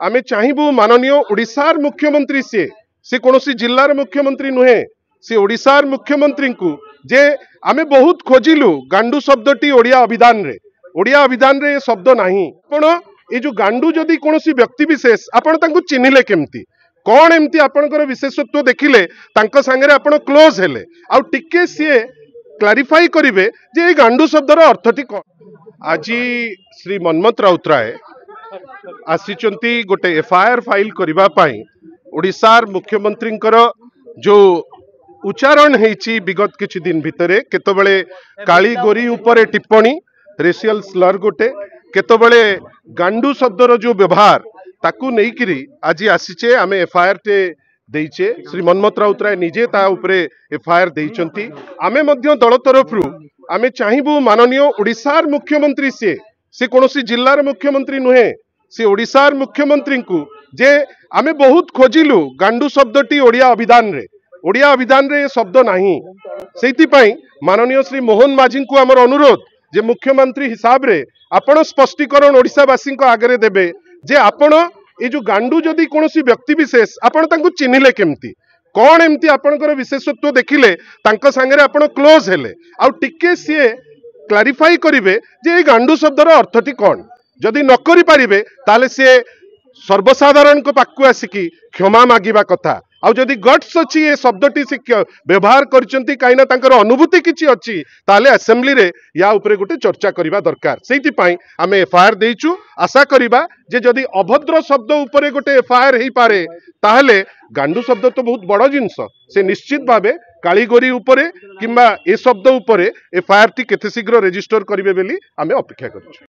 आमे चाहिबू माननीय ओडिशार मुख्यमंत्री से कौन जिलार मुख्यमंत्री नुहे से ओडिशार मुख्यमंत्री को जे आमे बहुत खोजिलु गांडू शब्दटी ओडिया अभिधान रे शब्द नाही आपण ए जो गांडू जदि कौन व्यक्ति विशेष आपण तांको चिन्हिले केमती कौन एमती आपणकर विशेषत्व देखिले तांको सांगरे आपण क्लोज हेले आ टिके सी क्लारिफाई करिवे जे ए गांडू शब्दर अर्थटी कौन। आज श्री मनमथ राउतराय आसीचंती गोटे एफआईआर फाइल करिबा पाई ओडिशार मुख्यमंत्री जो उच्चारण हेची विगत किछि दिन भितरे केतबेले काली गोरी उपरे टिप्पणी रेशियल स्लर गोटे केतबेले गांडू शब्दर जो व्यवहार ताकू नेइकिरी आज आसीचे आमे एफआईआर टे देइचे श्री मनमथ राउतराय निजे ता उपरे एफआईआर देइचंती आमे मध्य दल तरफरु आमे चाहिबू माननीय ओडिशार मुख्यमंत्री से कौन जिलार मुख्यमंत्री नुहे से ओडिशार मुख्यमंत्री को जे आमे बहुत खोजिलु गांडू शब्दटी ओडिया अभिधान रे शब्द नाही सेति पई माननीय श्री मोहन माझी को हमर अनुरोध जे मुख्यमंत्री हिसाब रे आपण स्पष्टीकरण ओडिशावासी आगे देबे जे आपण ए जो गांडू जदि कौन व्यक्ति विशेष आपण तांको चिन्हिले केमती कौन एमती आपणकर विशेषत्व देखिले तांको सांगरे आपण क्लोज हेले आ टिके सी क्लारिफाई करिवे जे ए गांडू शब्दर अर्थटी कौन जदि न करि पारिबे ताले से सर्वसाधारण को पाखु आसिकी क्षमा मागिबा कथा आ जदि गट्स अछि ए शब्दटी से व्यवहार करचंती काइना तांकर अनुभूति किछि अछि ताले असेंबली रे या उपरे गोटे चर्चा करिबा दरकार सेति पई आमे एफआईआर देइचु आशा करिबा जे जदि अभद्र शब्द उपरे गोटे एफआईआर हेई पारे ताहले गांडू शब्द तो बहुत बड़ जिंस से निश्चित भावे कालीगोरी उपरे किंबा ए शब्द उपरे एफआईआर टी केते शीघ्र रजिस्टर करिवे बेली आमे अपेक्षा करछु।